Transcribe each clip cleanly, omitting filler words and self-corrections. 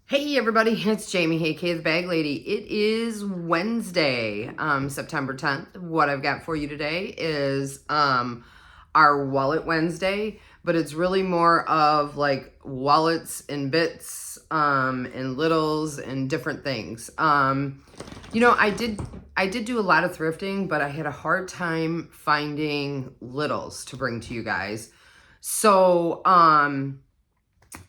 Hey everybody, it's Jamie, aka the Bag Lady. It is Wednesday, September 10th. What I've got for you today is our Wallet Wednesday, but it's really more of like wallets and bits and littles and different things. I did do a lot of thrifting, but I had a hard time finding littles to bring to you guys. So,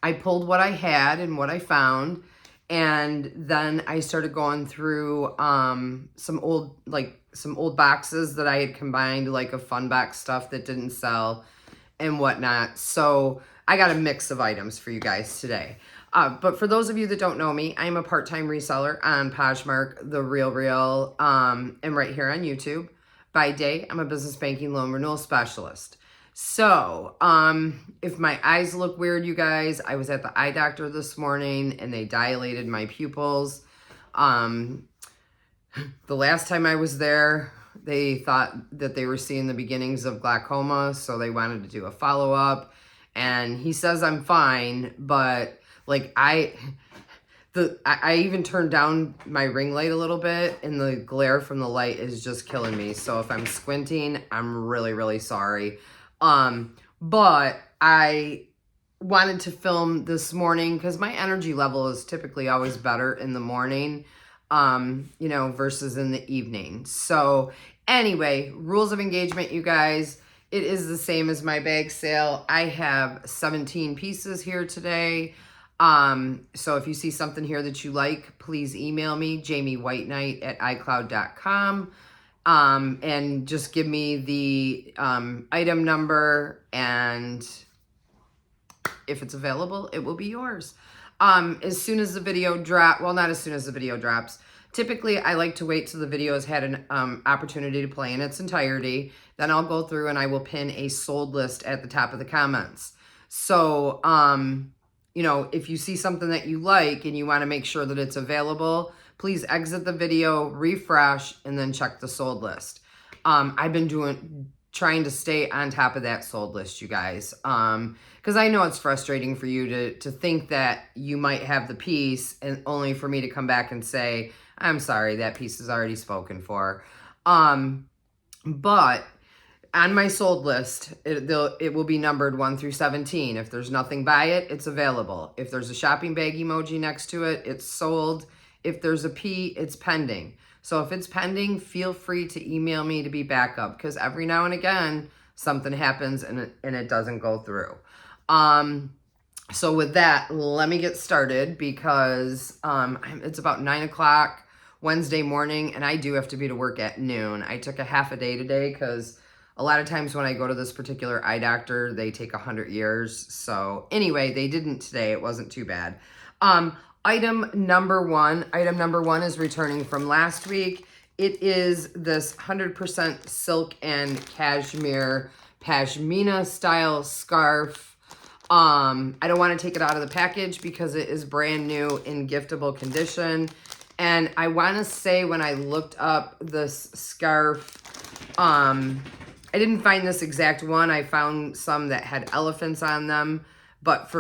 I pulled what I had and what I found, and then I started going through some old boxes that I had combined, like of fun box stuff that didn't sell and whatnot. So I got a mix of items for you guys today. But for those of you that don't know me, I'm a part-time reseller on Poshmark, The Real Real, and right here on YouTube. By day, I'm a business banking loan renewal specialist. So, if my eyes look weird, you guys, I was at the eye doctor this morning and they dilated my pupils. The last time I was there, they thought that they were seeing the beginnings of glaucoma, so they wanted to do a follow-up. And he says I'm fine, but like I even turned down my ring light a little bit, and the glare from the light is just killing me. So if I'm squinting, I'm really, really sorry. But I wanted to film this morning because my energy level is typically always better in the morning, versus in the evening. So anyway, rules of engagement, you guys, it is the same as my bag sale. I have 17 pieces here today. So if you see something here that you like, please email me, jamiewhiteneknight@icloud.com. And just give me the item number, and if it's available, it will be yours. As soon as the video not as soon as the video drops. Typically, I like to wait till the video has had an opportunity to play in its entirety. Then I'll go through and I will pin a sold list at the top of the comments. So, if you see something that you like and you want to make sure that it's available, please exit the video, refresh, and then check the sold list. I've been trying to stay on top of that sold list, you guys, because I know it's frustrating for you to think that you might have the piece and only for me to come back and say, I'm sorry, that piece is already spoken for. But on my sold list, it will be numbered 1 through 17. If there's nothing by it, it's available. If there's a shopping bag emoji next to it, it's sold. If there's a P, it's pending. So if it's pending, feel free to email me to be backup, because every now and again, something happens and it doesn't go through. So with that, let me get started, because it's about 9 o'clock Wednesday morning, and I do have to be to work at noon. I took a half a day today because a lot of times when I go to this particular eye doctor, they take 100 years. So anyway, they didn't today. It wasn't too bad. Item number one is returning from last week. It is this 100% silk and cashmere pashmina style scarf. I don't want to take it out of the package because it is brand new in giftable condition. And I want to say, when I looked up this scarf, I didn't find this exact one. I found some that had elephants on them, but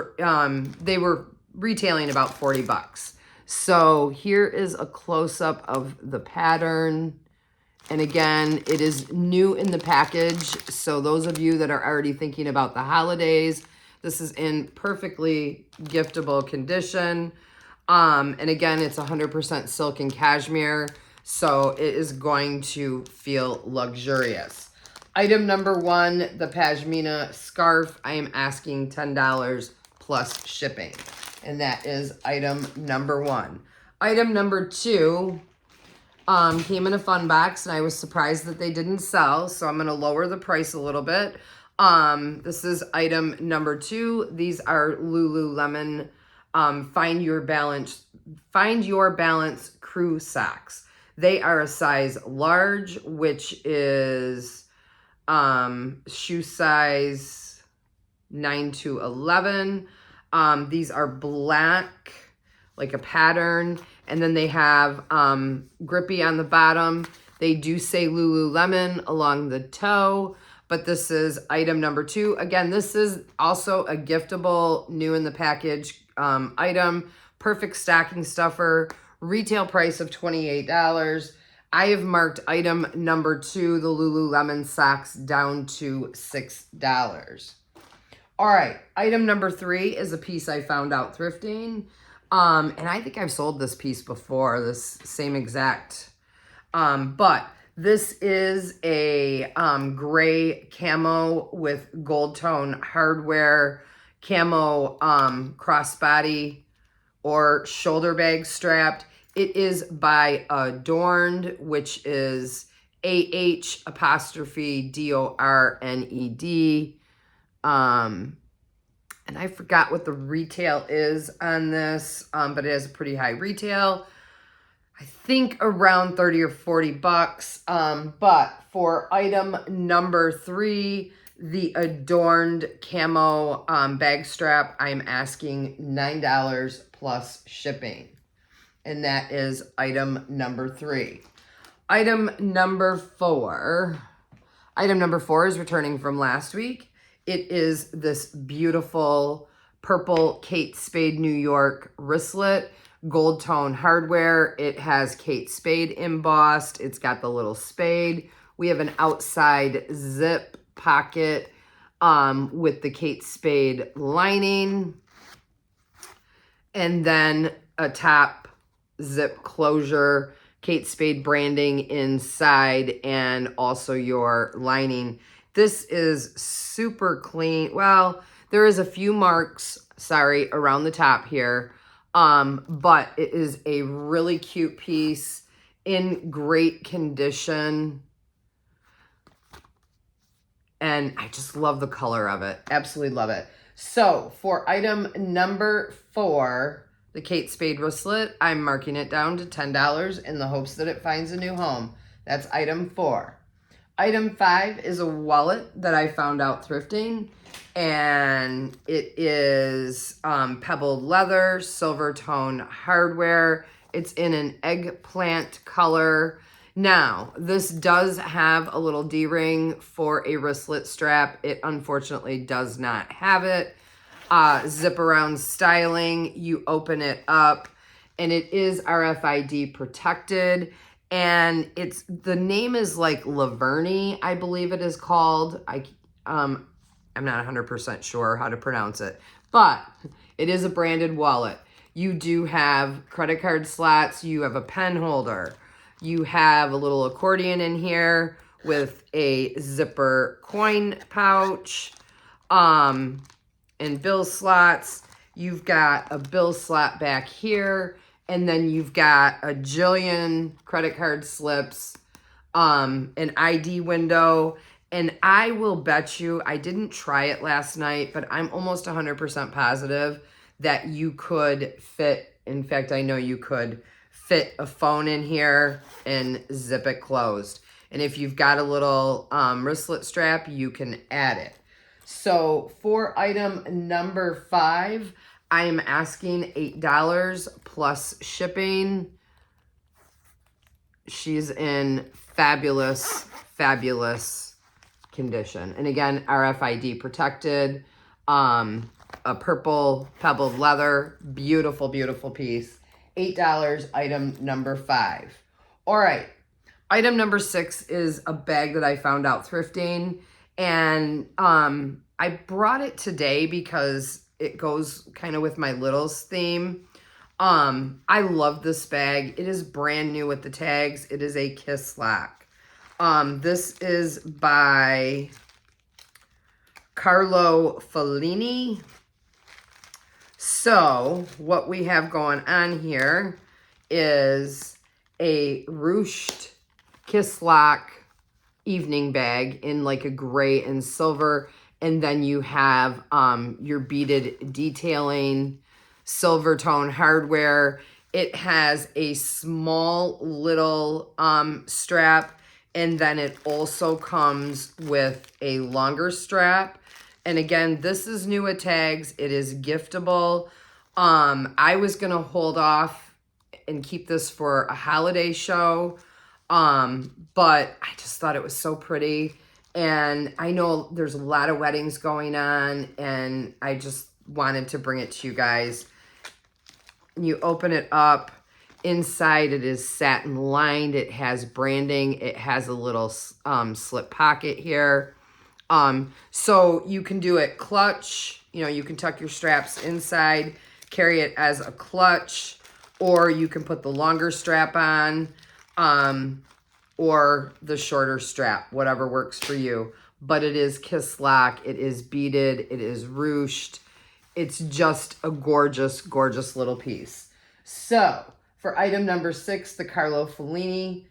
they were retailing about 40 bucks. So here is a close-up of the pattern. And again, it is new in the package. So those of you that are already thinking about the holidays, this is in perfectly giftable condition. And again, it's 100% silk and cashmere. So it is going to feel luxurious. Item number one, the pashmina scarf. I am asking $10 plus shipping. And that is item number one. Item number two came in a fun box, and I was surprised that they didn't sell. So I'm going to lower the price a little bit. This is item number two. These are Lululemon Find Your Balance crew socks. They are a size large, which is shoe size 9 to 11. These are black, like a pattern, and then they have grippy on the bottom. They do say Lululemon along the toe, but this is item number two. Again, this is also a giftable, new in the package item. Perfect stocking stuffer. Retail price of $28. I have marked item number 2, the Lululemon socks, down to $6. All right, item number 3 is a piece I found out thrifting. And I think I've sold this piece before, this same exact. But this is a gray camo with gold tone hardware camo crossbody or shoulder bag strapped. It is by Adorned, which is AH''DORNED. And I forgot what the retail is on this, but it has a pretty high retail. I think around 30 or 40 bucks. But for item number 3, the Adorned camo bag strap, I'm asking $9 plus shipping. And that is item number 3. Item number 4. Item number 4 is returning from last week. It is this beautiful purple Kate Spade New York wristlet, gold tone hardware. It has Kate Spade embossed. It's got the little spade. We have an outside zip pocket with the Kate Spade lining. And then a top zip closure, Kate Spade branding inside, and also your lining. This is super clean. Well, there is a few marks, sorry, around the top here, but it is a really cute piece in great condition. And I just love the color of it. Absolutely love it. So for item number 4, the Kate Spade wristlet, I'm marking it down to $10 in the hopes that it finds a new home. That's item 4. Item 5 is a wallet that I found out thrifting, and it is pebbled leather, silver tone hardware. It's in an eggplant color. Now, this does have a little D-ring for a wristlet strap. It unfortunately does not have it. Zip around styling, you open it up, and it is RFID protected. And it's, the name is like Laverne, I believe it is called. I'm not 100% sure how to pronounce it, but it is a branded wallet. You do have credit card slots. You have a pen holder. You have a little accordion in here with a zipper coin pouch, and bill slots. You've got a bill slot back here. And then you've got a jillion credit card slips, an ID window. And I will bet you, I didn't try it last night, but I'm almost 100% positive that you could fit, in fact, I know you could fit a phone in here and zip it closed. And if you've got a little wristlet strap, you can add it. So for item number 5, I am asking $8 plus shipping. She's in fabulous, fabulous condition. And again, RFID protected, a purple pebbled leather, beautiful, beautiful piece. $8, item number 5. All right, item number 6 is a bag that I found out thrifting. And I brought it today because it goes kind of with my littles theme. I love this bag. It is brand new with the tags. It is a Kiss Lock. This is by Carlo Fellini. So what we have going on here is a ruched Kiss Lock evening bag in like a gray and silver. And then you have your beaded detailing, silver tone hardware. It has a small little strap, and then it also comes with a longer strap. And again, this is new at tags. It is giftable. I was going to hold off and keep this for a holiday show, but I just thought it was so pretty. And I know there's a lot of weddings going on, and I just wanted to bring it to you guys. You open it up. Inside it is satin lined. It has branding. It has a little slip pocket here. So you can do it clutch. You know, you can tuck your straps inside, carry it as a clutch, or you can put the longer strap on, or the shorter strap, whatever works for you. But it is kiss lock. It is beaded. It is ruched. It's just a gorgeous, gorgeous little piece. So for item number 6, the Carlo Fellini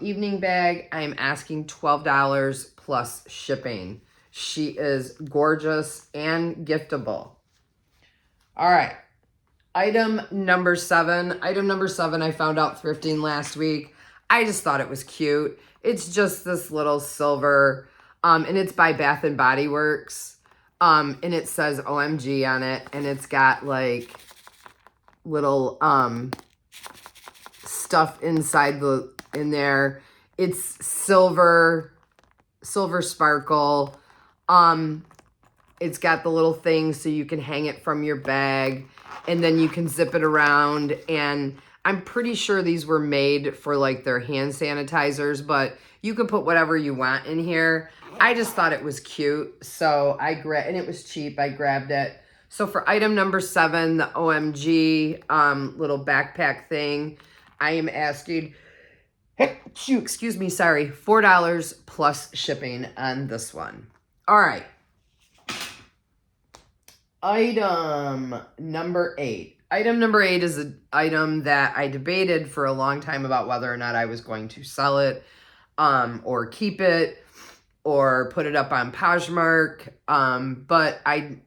evening bag, I am asking $12 plus shipping. She is gorgeous and giftable. All right. Item number 7. Item number 7, I found out thrifting last week. I just thought it was cute. It's just this little silver, and it's by Bath and Body Works. And it says OMG on it, and it's got like little stuff inside in there. It's silver sparkle. It's got the little thing so you can hang it from your bag, and then you can zip it around. And I'm pretty sure these were made for like their hand sanitizers, but you can put whatever you want in here. I just thought it was cute, so and it was cheap. I grabbed it. So for item number 7, the OMG little backpack thing, I am asking, excuse me, sorry, $4 plus shipping on this one. All right. Item number 8. Item number 8 is an item that I debated for a long time about whether or not I was going to sell it, or keep it, or put it up on Poshmark. But when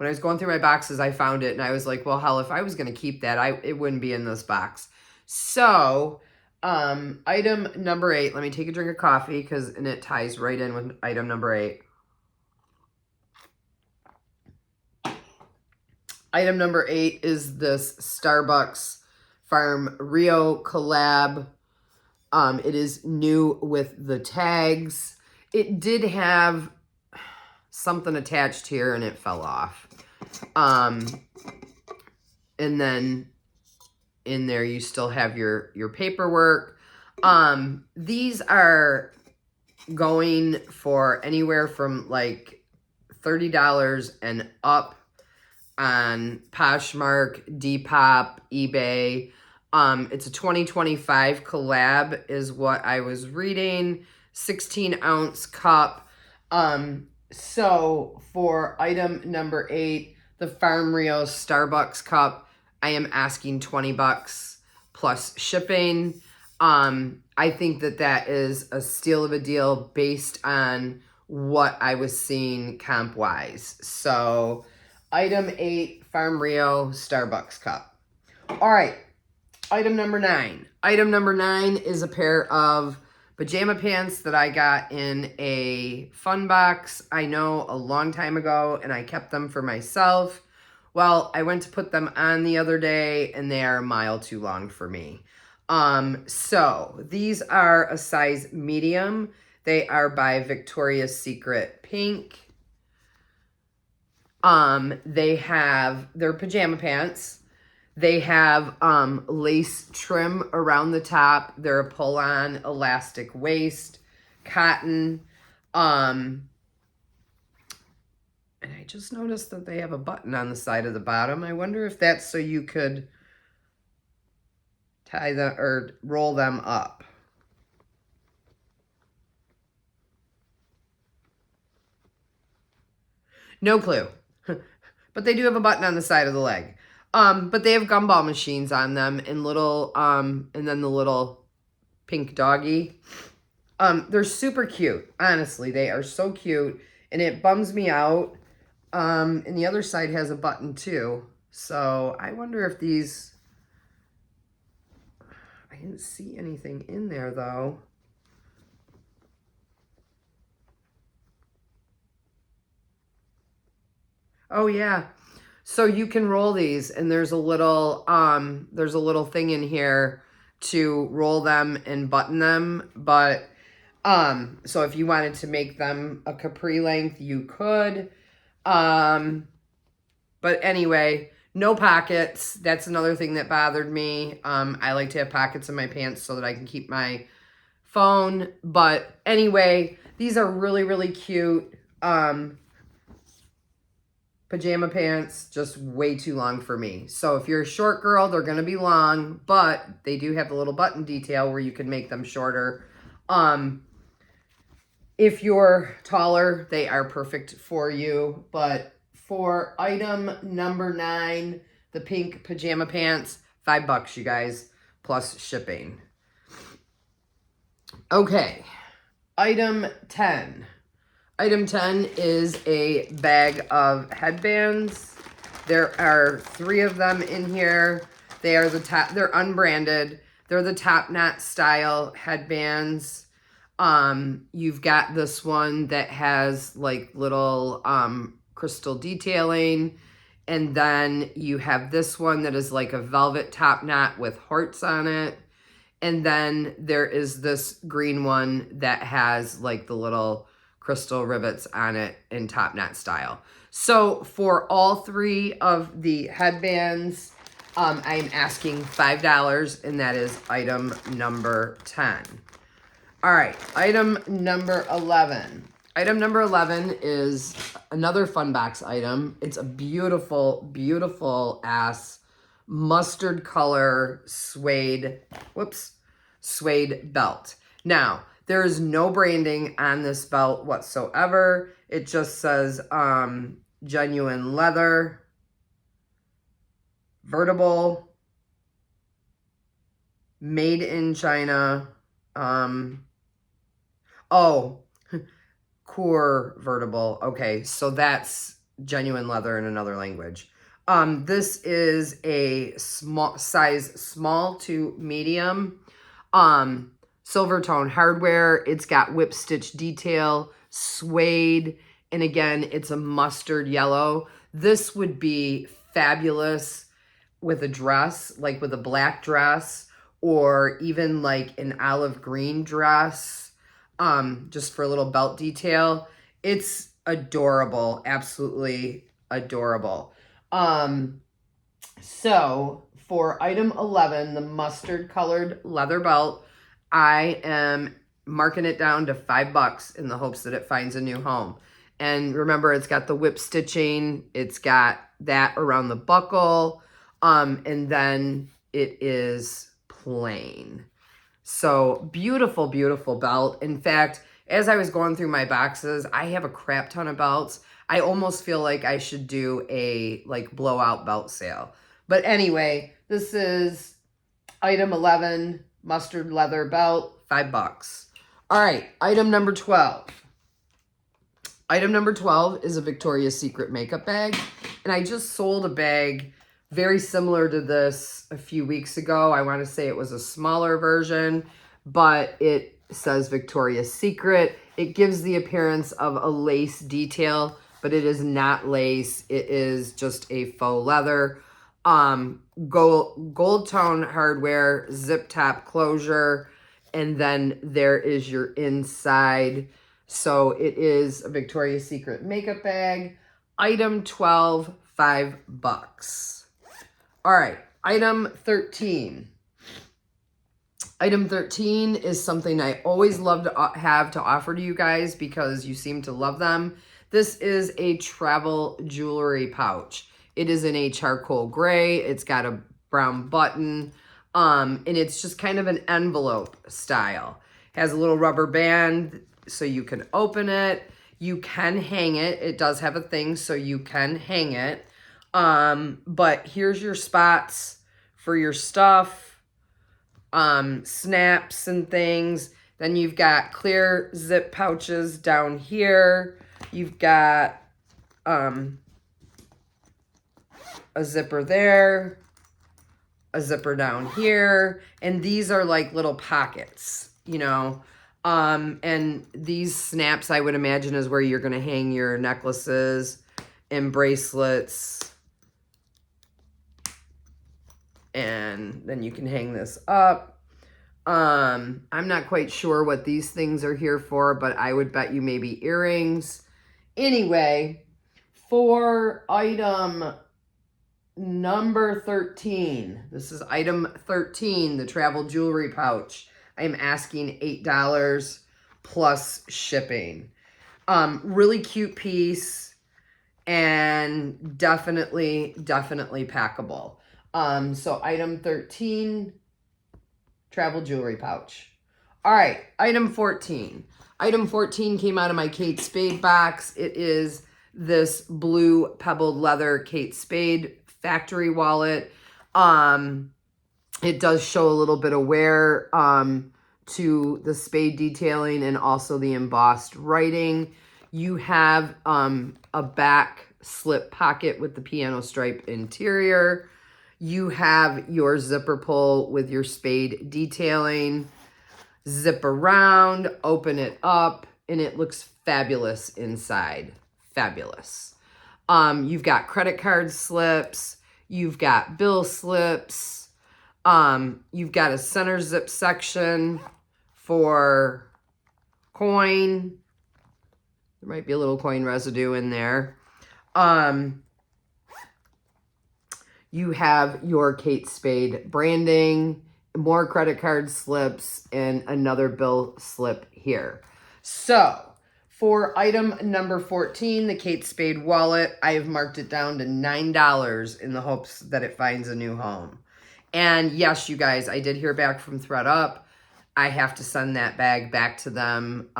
I was going through my boxes, I found it, and I was like, well, hell, if I was going to keep that, it wouldn't be in this box. So, item number 8, let me take a drink of coffee, and it ties right in with item number 8. Item number 8 is this Starbucks Farm Rio collab. It is new with the tags. It did have something attached here and it fell off. And then in there you still have your paperwork. These are going for anywhere from like $30 and up on Poshmark, Depop, eBay. It's a 2025 collab is what I was reading. 16-ounce cup. So for item number 8, the Farm Rio Starbucks cup, I am asking $20 plus shipping. I think that is a steal of a deal based on what I was seeing comp-wise. So item 8, Farm Rio Starbucks cup. All right, item number 9. Item number 9 is a pair of pajama pants that I got in a fun box, I know, a long time ago, and I kept them for myself. Well, I went to put them on the other day, and they are a mile too long for me. So these are a size medium. They are by Victoria's Secret Pink. They're pajama pants. They have lace trim around the top. They're a pull-on elastic waist, cotton. And I just noticed that they have a button on the side of the bottom. I wonder if that's so you could tie them or roll them up. No clue. But they do have a button on the side of the leg. But they have gumball machines on them and little, and then the little pink doggy. They're super cute. Honestly, they are so cute. And it bums me out. And the other side has a button too. So I wonder if these, I didn't see anything in there though. Oh yeah. So you can roll these, and there's a little thing in here to roll them and button them. But so if you wanted to make them a capri length, you could. But anyway, No pockets. That's another thing that bothered me. I like to have pockets in my pants so that I can keep my phone. But anyway, these are really, really cute. Pajama pants, just way too long for me. So if you're a short girl, they're going to be long, but they do have a little button detail where you can make them shorter. If you're taller, they are perfect for you. But for item number 9, the pink pajama pants, $5, you guys, plus shipping. Okay, item 10. Item 10 is a bag of headbands. There are 3 of them in here. They are they're unbranded. They're the top knot style headbands. You've got this one that has like little crystal detailing. And then you have this one that is like a velvet top knot with hearts on it. And then there is this green one that has like the little crystal rivets on it in top knot style. So for all 3 of the headbands, I'm asking $5, and that is item number 10. All right, item number 11. Item number 11 is another fun box item. It's a beautiful, beautiful ass mustard color suede belt. Now, there is no branding on this belt whatsoever. It just says genuine leather, vertible, made in China. Core vertible. Okay, so that's genuine leather in another language. This is a small to medium. Silver tone hardware. It's got whip stitch detail, suede, and again, it's a mustard yellow. This would be fabulous with a dress, like with a black dress, or even like an olive green dress, just for a little belt detail. It's adorable, absolutely adorable. So for item 11, the mustard colored leather belt, I am marking it down to $5 in the hopes that it finds a new home. And remember, it's got the whip stitching. It's got that around the buckle. And then it is plain. So beautiful, beautiful belt. In fact, as I was going through my boxes, I have a crap ton of belts. I almost feel like I should do a like blowout belt sale. But anyway, this is item 11, mustard leather belt, $5. All right, item number 12. Item number 12 is a Victoria's Secret makeup bag. And I just sold a bag very similar to this a few weeks ago. I want to say it was a smaller version, but it says Victoria's Secret. It gives the appearance of a lace detail, but it is not lace. It is just a faux leather. Gold tone hardware, zip top closure, and then there is your inside. So it is a Victoria's Secret makeup bag. Item 12, $5. All right, item 13. Item 13 is something I always love to have to offer to you guys because you seem to love them. This is a travel jewelry pouch. It is in a charcoal gray. It's got a brown button, and it's just kind of an envelope style. Has a little rubber band so you can open it. You can hang it. It does have a thing so you can hang it. But here's your spots for your stuff, snaps and things. Then you've got clear zip pouches down here. You've got a zipper there, a zipper down here, and these are like little pockets, you know. And these snaps, I would imagine, is where you're going to hang your necklaces and bracelets. And then you can hang this up. I'm not quite sure what these things are here for, but I would bet you maybe earrings. Anyway, for item number 13. This is item 13, the travel jewelry pouch. I am asking $8 plus shipping. Really cute piece and definitely packable. So item 13, travel jewelry pouch. All right, item 14. Item 14 came out of my Kate Spade box. It is this blue pebbled leather Kate Spade factory wallet. It does show a little bit of wear to the Spade detailing and also the embossed writing. You have a back slip pocket with the piano stripe interior. You have your zipper pull with your Spade detailing. Zip around, open it up, and it looks fabulous inside. Fabulous. You've got credit card slips. You've got bill slips. You've got a center zip section for coin. There might be a little coin residue in there. You have your Kate Spade branding, more credit card slips, and another bill slip here. So for item number 14, the Kate Spade wallet, I have marked it down to $9 in the hopes that it finds a new home. And yes, you guys, I did hear back from ThredUp. I have to send that bag back to them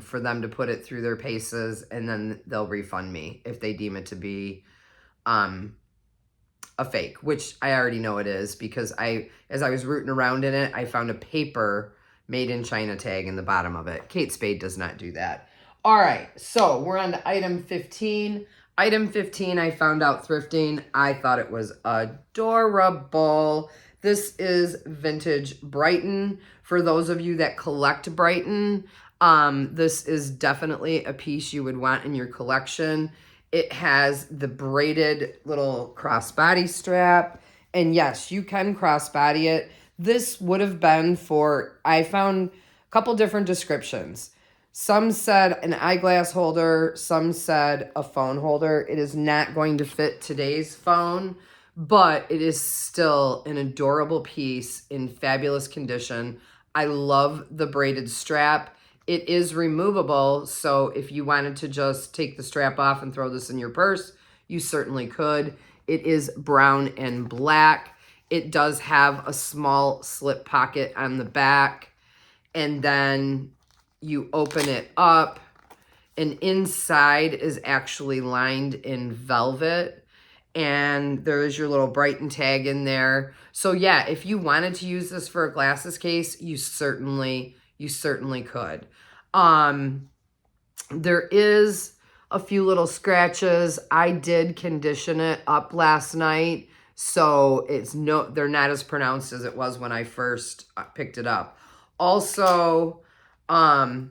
for them to put it through their paces, and then they'll refund me if they deem it to be a fake, which I already know it is because as I was rooting around in it, I found a paper made in China tag in the bottom of it. Kate Spade does not do that. All right, so we're on to item 15. Item 15, I found out thrifting. I thought it was adorable. This is vintage Brighton. For those of you that collect Brighton, this is definitely a piece you would want in your collection. It has the braided little crossbody strap. And yes, you can crossbody it. This would have been for, I found a couple different descriptions. Some said an eyeglass holder. Some said a phone holder. It is not going to fit today's phone, but it is still an adorable piece in fabulous condition. I love the braided strap. It is removable, so if you wanted to just take the strap off and throw this in your purse, you certainly could. It is brown and black. It does have a small slip pocket on the back, and then you open it up, and inside is actually lined in velvet, and there is your little Brighton tag in there. So yeah, if you wanted to use this for a glasses case, you certainly could. There is a few little scratches. I did condition it up last night, so they're not as pronounced as it was when I first picked it up. Also, I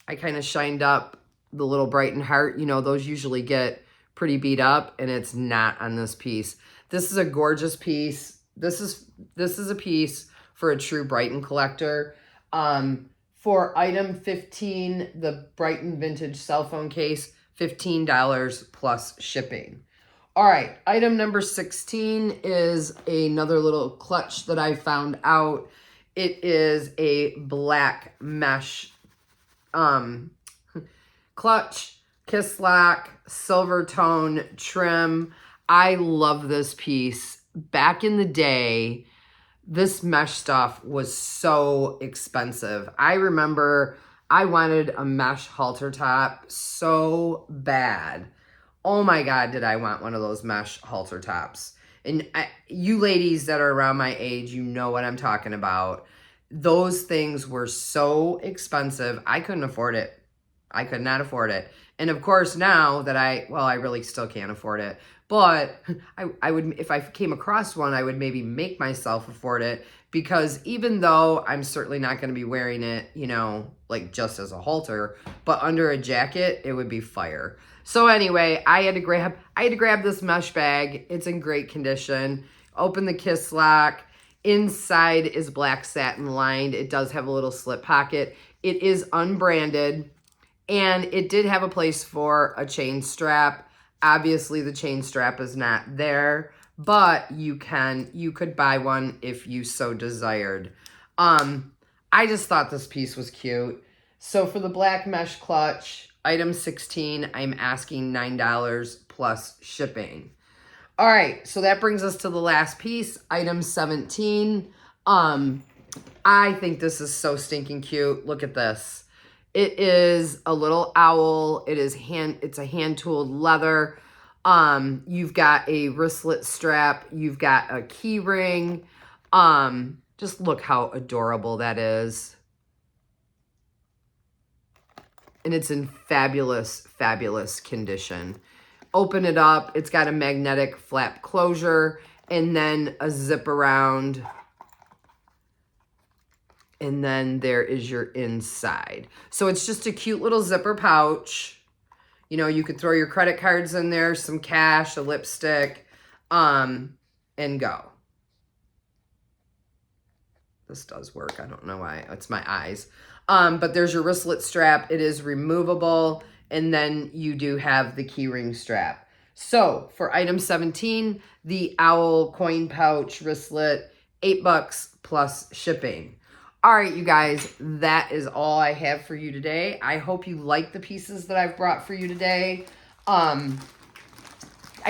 kind of shined up the little Brighton heart. You know, those usually get pretty beat up, and it's not on this piece. This is a gorgeous piece. This is a piece for a true Brighton collector. For item 15, the Brighton vintage cell phone case, $15 plus shipping. All right, item number 16 is another little clutch that I found out. It is a black mesh clutch, kiss lock, silver tone trim. I love this piece. Back in the day, this mesh stuff was so expensive. I remember I wanted a mesh halter top so bad. Oh my God, did I want one of those mesh halter tops. And you ladies that are around my age, you know what I'm talking about. Those things were so expensive. I couldn't afford it. I could not afford it. And of course, now that I really still can't afford it. But I would, if I came across one, I would maybe make myself afford it, because even though I'm certainly not going to be wearing it, you know, like just as a halter, but under a jacket, it would be fire. So anyway, I had to grab this mesh bag. It's in great condition. Open the kiss lock. Inside is black satin lined. It does have a little slip pocket. It is unbranded, and it did have a place for a chain strap. Obviously, the chain strap is not there, but you could buy one if you so desired. I just thought this piece was cute. So for the black mesh clutch, item 16, I'm asking $9 plus shipping. All right, so that brings us to the last piece, item 17. I think this is so stinking cute. Look at this. It is a little owl. It's a hand-tooled leather. You've got a wristlet strap. You've got a key ring. Just look how adorable that is. And it's in fabulous, fabulous condition. Open it up. It's got a magnetic flap closure and then a zip around. And then there is your inside. So it's just a cute little zipper pouch. You know, you could throw your credit cards in there, some cash, a lipstick, and go. This does work. I don't know why. It's my eyes. But there's your wristlet strap. It is removable. And then you do have the keyring strap. So for item 17, the owl coin pouch wristlet, $8 plus shipping. All right, you guys, that is all I have for you today. I hope you like the pieces that I've brought for you today. I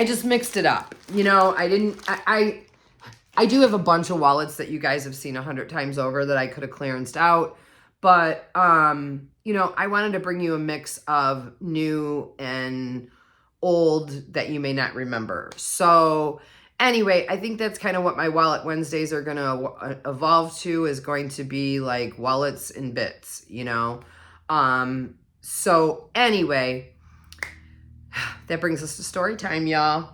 just mixed it up. You know, I do have a bunch of wallets that you guys have seen 100 times over that I could have clearanced out. But, you know, I wanted to bring you a mix of new and old that you may not remember. So anyway, I think that's kind of what my Wallet Wednesdays are going to evolve to, is going to be like wallets and bits, you know. So anyway, that brings us to story time, y'all.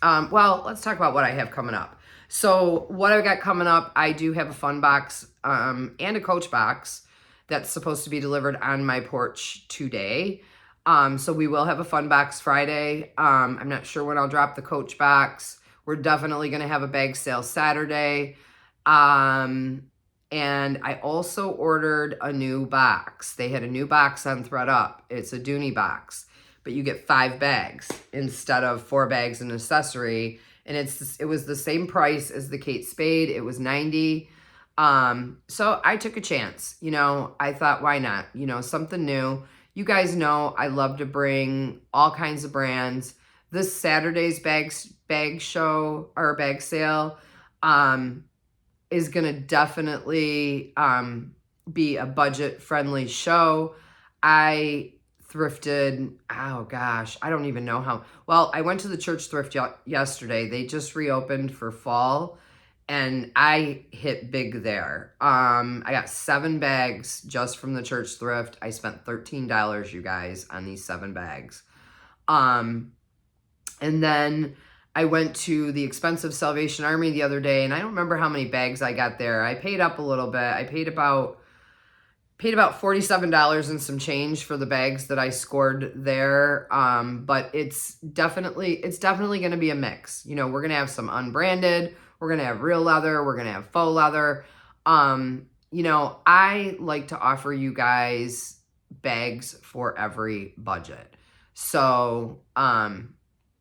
Well, let's talk about what I have coming up. So what I've got coming up, I do have a fun box and a Coach box that's supposed to be delivered on my porch today. So we will have a fun box Friday. I'm not sure when I'll drop the Coach box. We're definitely going to have a bag sale Saturday. And I also ordered a new box. They had a new box on ThreadUp. It's a Dooney box, but you get 5 bags instead of 4 bags and accessory. And it was the same price as the Kate Spade. It was $90. So I took a chance. You know, I thought, why not? You know, something new. You guys know I love to bring all kinds of brands. This Saturday's bag show or bag sale is going to definitely be a budget-friendly show. I thrifted, oh gosh, I don't even know how. Well, I went to the church thrift yesterday. They just reopened for fall, and I hit big there. I got 7 bags just from the church thrift. I spent $13, you guys, on these 7 bags. And then I went to the expensive Salvation Army the other day, and I don't remember how many bags I got there. I paid up a little bit. I paid about $47 and some change for the bags that I scored there. But it's definitely going to be a mix. You know, we're going to have some unbranded, we're going to have real leather, we're going to have faux leather. You know, I like to offer you guys bags for every budget. So,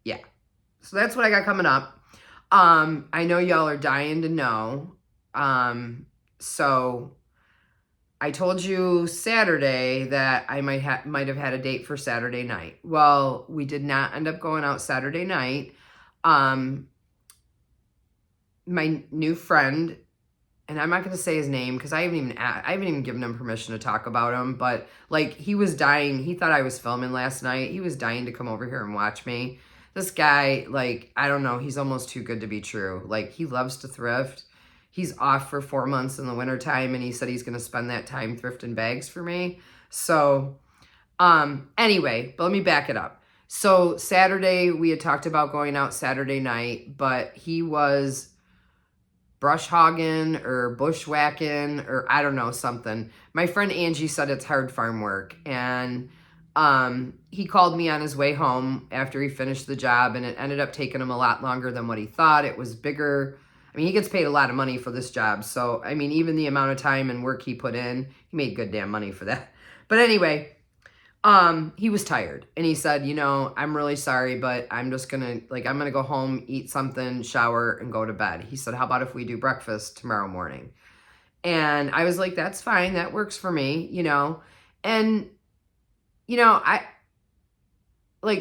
yeah. So that's what I got coming up. I know y'all are dying to know. So I told you Saturday that I might have had a date for Saturday night. Well, we did not end up going out Saturday night. My new friend, and I'm not going to say his name because I haven't even given him permission to talk about him, but like, he was dying. He thought I was filming last night. He was dying to come over here and watch me. This guy, like, I don't know, he's almost too good to be true. Like, he loves to thrift. He's off for 4 months in the wintertime, and he said he's going to spend that time thrifting bags for me. So, anyway, but let me back it up. So, Saturday, we had talked about going out Saturday night, but he was brush hogging or bushwhacking or I don't know, something. My friend Angie said it's hard farm work, and he called me on his way home after he finished the job, and it ended up taking him a lot longer than what he thought. It was bigger. I mean, he gets paid a lot of money for this job. So, I mean, even the amount of time and work he put in, he made good damn money for that. But anyway, He was tired and he said, I'm really sorry, but I'm just gonna I'm gonna go home, eat something, shower, and go to bed. He said, how about if we do breakfast tomorrow morning? And I was like, that's fine, that works for me. And I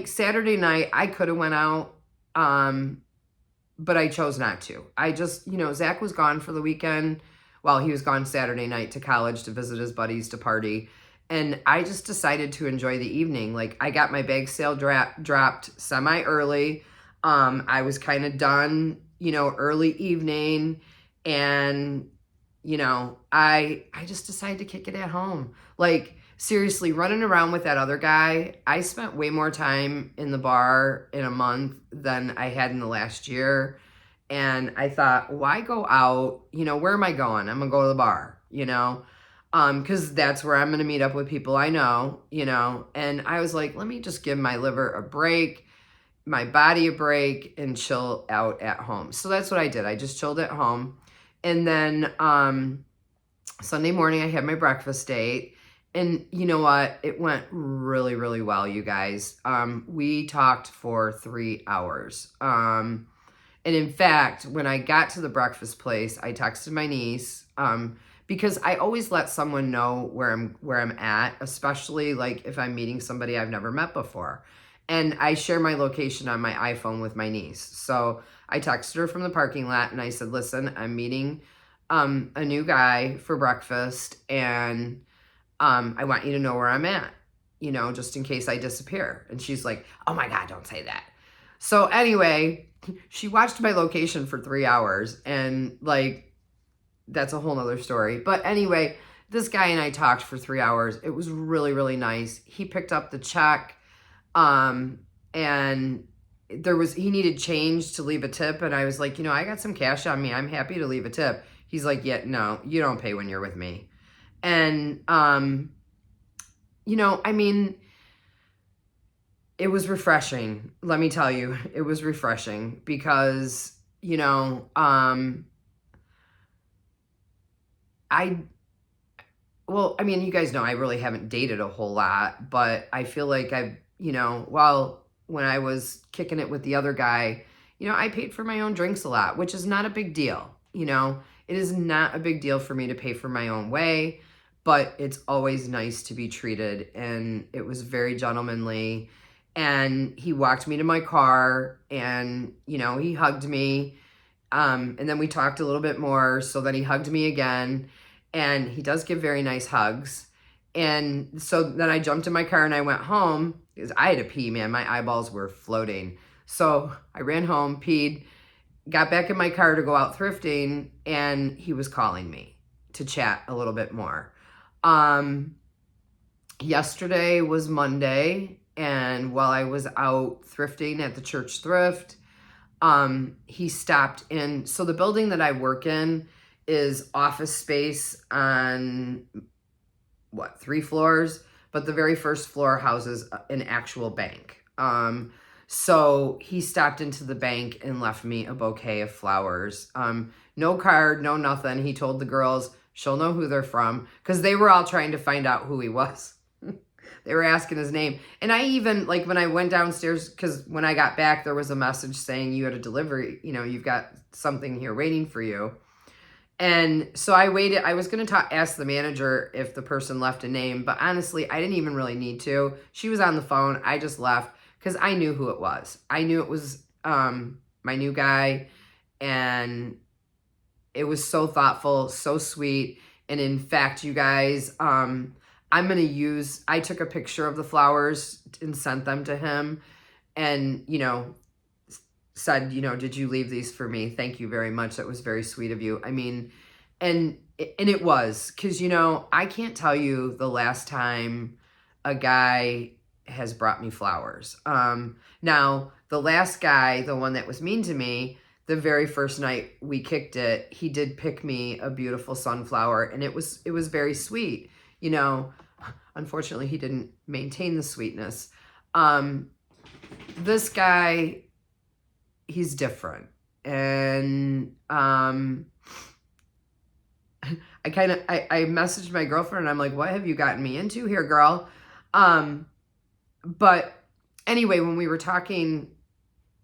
Saturday night I could have went out, but I chose not to. I just, Zach was gone for the weekend. Well, he was gone Saturday night to college to visit his buddies to party. And I just decided to enjoy the evening. I got my bag sale dropped semi early. I was kind of done, early evening. And, I just decided to kick it at home. Seriously, running around with that other guy, I spent way more time in the bar in a month than I had in the last year. And I thought, why go out? Where am I going? I'm going to go to the bar, because that's where I'm going to meet up with people I know, And I was like, let me just give my liver a break, my body a break, and chill out at home. So that's what I did. I just chilled at home. And then Sunday morning, I had my breakfast date. And you know what? It went really, really well, you guys. We talked for 3 hours. And in fact, when I got to the breakfast place, I texted my niece, because I always let someone know where I'm at, especially if I'm meeting somebody I've never met before. And I share my location on my iPhone with my niece. So I texted her from the parking lot and I said, listen, I'm meeting a new guy for breakfast, and I want you to know where I'm at, just in case I disappear. And she's like, oh my God, don't say that. So anyway, she watched my location for 3 hours, and that's a whole nother story. But anyway, this guy and I talked for 3 hours. It was really, really nice. He picked up the check, and he needed change to leave a tip. And I was like, I got some cash on me. I'm happy to leave a tip. He's like, yeah, no, you don't pay when you're with me. And, it was refreshing. Let me tell you, it was refreshing because, you guys know I really haven't dated a whole lot, but I feel like when I was kicking it with the other guy, I paid for my own drinks a lot, which is not a big deal. It is not a big deal for me to pay for my own way, but it's always nice to be treated. And it was very gentlemanly. And he walked me to my car, and, he hugged me. And then we talked a little bit more. So then he hugged me again, and he does give very nice hugs. And so then I jumped in my car and I went home because I had to pee, man. My eyeballs were floating. So I ran home, peed, got back in my car to go out thrifting, and he was calling me to chat a little bit more. Yesterday was Monday, and while I was out thrifting at the church thrift, he stopped in. So the building that I work in is office space on 3 floors, but the very first floor houses an actual bank. So he stopped into the bank and left me a bouquet of flowers. No card, no nothing. He told the girls she'll know who they're from, because they were all trying to find out who he was. They were asking his name. And I even, when I went downstairs, because when I got back, there was a message saying you had a delivery, you've got something here waiting for you. And so I waited. I was going to ask the manager if the person left a name, but honestly, I didn't even really need to. She was on the phone. I just left because I knew who it was. I knew it was my new guy, and it was so thoughtful, so sweet. And in fact, you guys, I took a picture of the flowers and sent them to him, and, said, did you leave these for me? Thank you very much. That was very sweet of you. And it was, because, I can't tell you the last time a guy has brought me flowers. Now, the last guy, the one that was mean to me, the very first night we kicked it, he did pick me a beautiful sunflower, and it was very sweet. Unfortunately, he didn't maintain the sweetness. This guy, he's different. And I messaged my girlfriend, and I'm like, what have you gotten me into here, girl? But anyway, when we were talking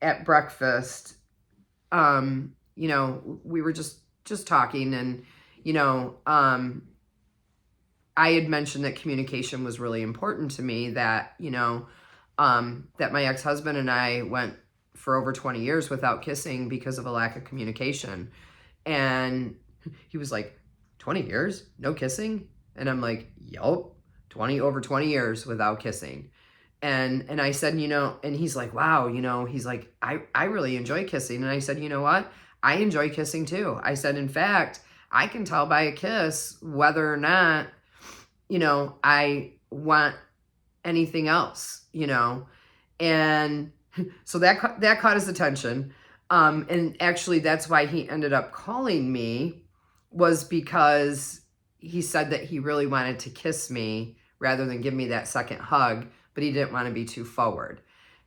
at breakfast, we were just talking, and, I had mentioned that communication was really important to me, that, that my ex-husband and I went for over 20 years without kissing because of a lack of communication. And he was like, 20 years? No kissing? And I'm like, yup, over 20 years without kissing. And I said, and he's like, wow, he's like, I really enjoy kissing. And I said, you know what? I enjoy kissing too. I said, in fact, I can tell by a kiss whether or not, I want anything else, and so that caught his attention. And actually that's why he ended up calling me, was because he said that he really wanted to kiss me rather than give me that second hug, but he didn't want to be too forward.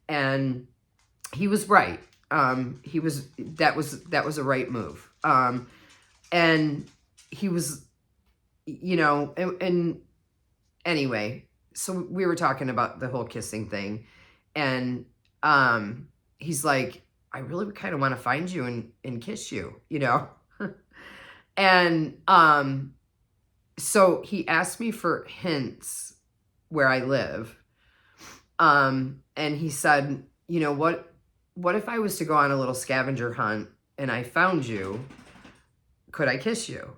And he was right. That was a right move. And he was, and anyway, so we were talking about the whole kissing thing, and he's like, I really kind of want to find you and kiss you, and so he asked me for hints where I live, and he said, what if I was to go on a little scavenger hunt and I found you, could I kiss you?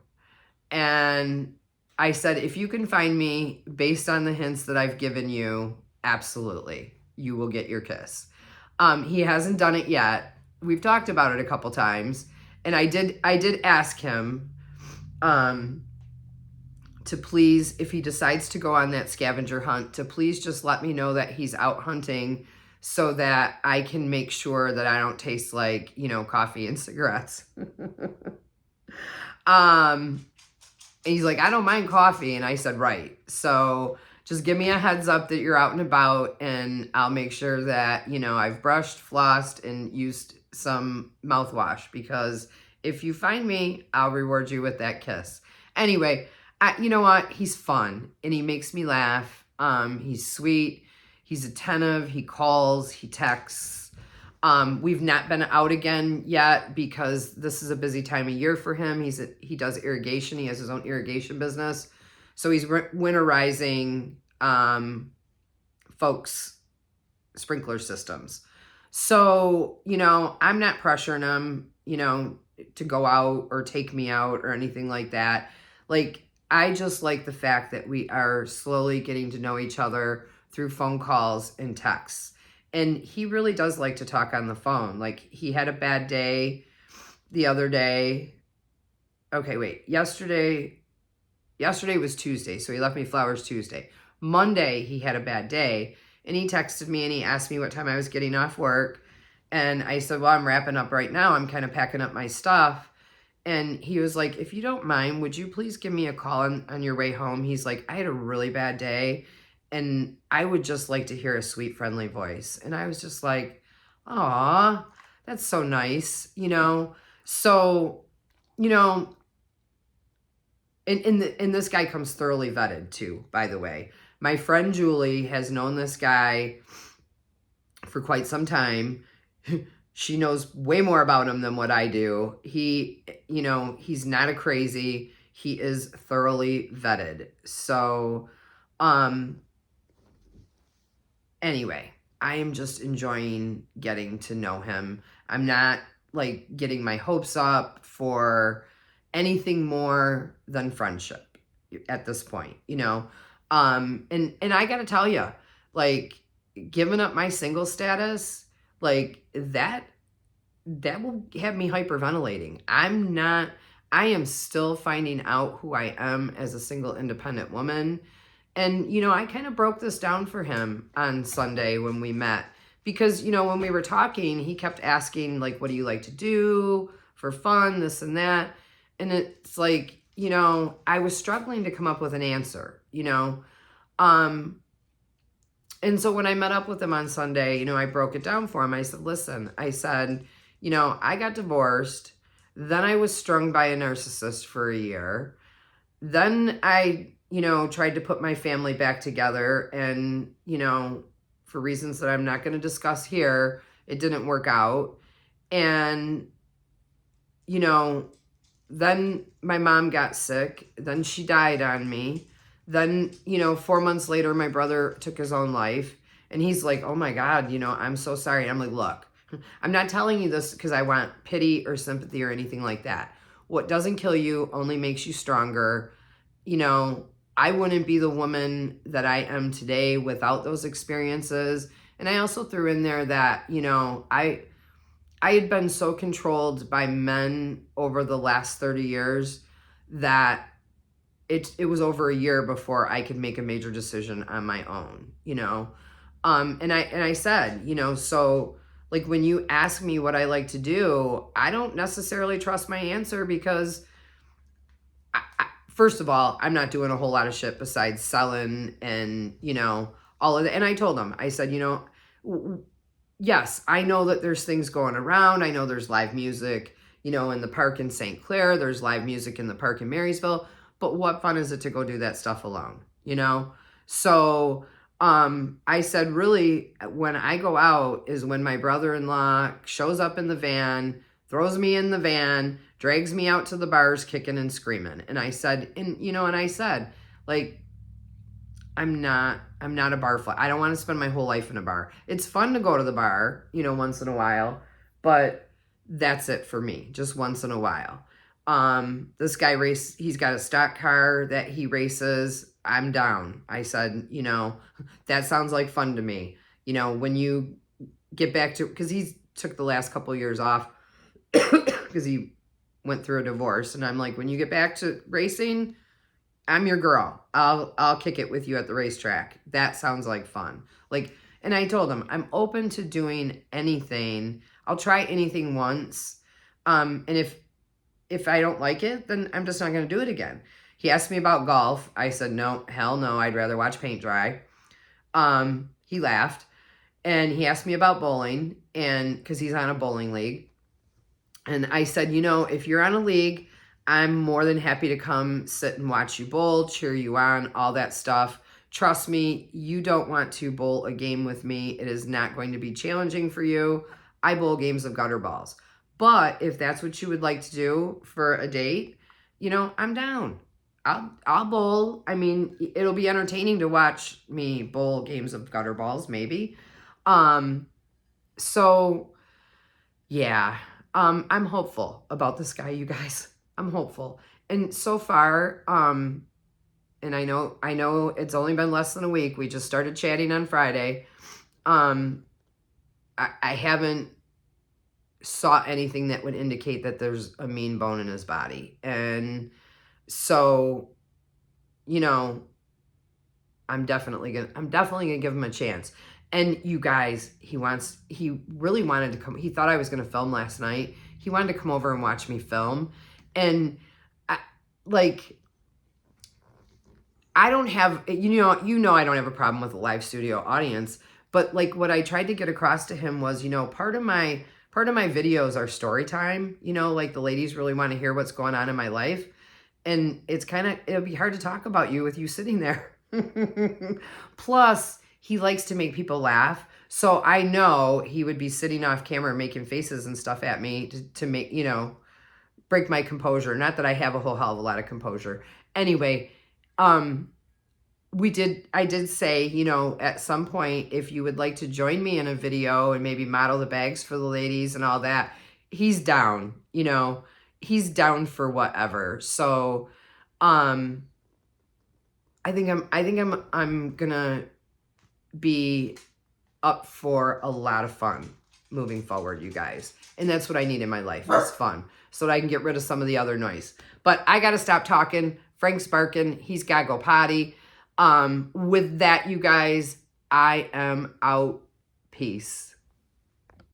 And I said, if you can find me based on the hints that I've given you, absolutely, you will get your kiss. He hasn't done it yet. We've talked about it a couple times, and I did ask him to please, if he decides to go on that scavenger hunt, to please just let me know that he's out hunting, so that I can make sure that I don't taste like, coffee and cigarettes. And he's like, I don't mind coffee. And I said, right. So just give me a heads up that you're out and about, and I'll make sure that, I've brushed, flossed, and used some mouthwash, because if you find me, I'll reward you with that kiss. Anyway, you know what? He's fun, and he makes me laugh. He's sweet. He's attentive. He calls, he texts. We've not been out again yet because this is a busy time of year for him. He does irrigation. He has his own irrigation business. So he's winterizing folks' sprinkler systems. So, I'm not pressuring him, to go out or take me out or anything like that. Like, I just like the fact that we are slowly getting to know each other through phone calls and texts. And he really does like to talk on the phone. Like, he had a bad day the other day. Okay, wait. Yesterday was Tuesday, so he left me flowers Tuesday. Monday, he had a bad day, and he texted me and he asked me what time I was getting off work. And I said, well, I'm wrapping up right now. I'm kind of packing up my stuff. And he was like, if you don't mind, would you please give me a call on your way home? He's like, I had a really bad day, and I would just like to hear a sweet, friendly voice. And I was just like, aw, that's so nice, So, and this guy comes thoroughly vetted too, by the way. My friend Julie has known this guy for quite some time. She knows way more about him than what I do. He, he's not a crazy. He is thoroughly vetted. So, anyway, I am just enjoying getting to know him. I'm not like getting my hopes up for anything more than friendship at this point, and I got to tell you, like, giving up my single status, like, that will have me hyperventilating. I am still finding out who I am as a single independent woman. And, I kind of broke this down for him on Sunday when we met, because, when we were talking, he kept asking, like, what do you like to do for fun, this and that. And it's like, I was struggling to come up with an answer, and so when I met up with him on Sunday, I broke it down for him. I said, listen, I got divorced. Then I was strung by a narcissist for a year. Then I, tried to put my family back together and, for reasons that I'm not going to discuss here. It didn't work out. And, you know, then my mom got sick. Then she died on me. Then, 4 months later, my brother took his own life. And he's like, oh my God, I'm so sorry. I'm like, look, I'm not telling you this because I want pity or sympathy or anything like that. What doesn't kill you only makes you stronger. I wouldn't be the woman that I am today without those experiences. And I also threw in there that, I had been so controlled by men over the last 30 years that it was over a year before I could make a major decision on my own, and I said, so like when you ask me what I like to do, I don't necessarily trust my answer because first of all, I'm not doing a whole lot of shit besides selling and, all of that. And I told him, I said, yes, I know that there's things going around. I know there's live music, in the park in St. Clair. There's live music in the park in Marysville. But what fun is it to go do that stuff alone, So I said, really, when I go out is when my brother-in-law shows up in the van, throws me in the van, drags me out to the bars kicking and screaming. And I said, like, I'm not a bar fly. I don't want to spend my whole life in a bar. It's fun to go to the bar, once in a while, but that's it for me, just once in a while. This guy he's got a stock car that he races. I'm down. I said, that sounds like fun to me. When you get back to, because he took the last couple of years off because he went through a divorce. And I'm like, when you get back to racing, I'm your girl. I'll kick it with you at the racetrack. That sounds like fun. And I told him, I'm open to doing anything. I'll try anything once. And if I don't like it, then I'm just not going to do it again. He asked me about golf. I said, no, hell no. I'd rather watch paint dry. He laughed. And he asked me about bowling, and because he's on a bowling league. And I said, if you're on a league, I'm more than happy to come sit and watch you bowl, cheer you on, all that stuff. Trust me, you don't want to bowl a game with me. It is not going to be challenging for you. I bowl games of gutter balls. But if that's what you would like to do for a date, I'm down. I'll bowl. I mean, it'll be entertaining to watch me bowl games of gutter balls, maybe. So yeah, I'm hopeful about this guy, you guys. I'm hopeful. And so far, and I know it's only been less than a week. We just started chatting on Friday. I haven't saw anything that would indicate that there's a mean bone in his body. And so, I'm definitely gonna give him a chance. And you guys, he really wanted to come. He thought I was going to film last night. He wanted to come over and watch me film. And I don't have, I don't have a problem with a live studio audience, but what I tried to get across to him was, part of my videos are story time, the ladies really want to hear what's going on in my life. And it'll be hard to talk about you with you sitting there. Plus, he likes to make people laugh. So I know he would be sitting off camera making faces and stuff at me to make, break my composure. Not that I have a whole hell of a lot of composure. Anyway, I did say, at some point, if you would like to join me in a video and maybe model the bags for the ladies and all that, he's down, he's down for whatever. So, I think I'm gonna be up for a lot of fun moving forward, you guys. And that's what I need in my life, is fun, so that I can get rid of some of the other noise. But I got to stop talking. Frank's barking. He's got to go potty. With that, you guys, I am out. Peace.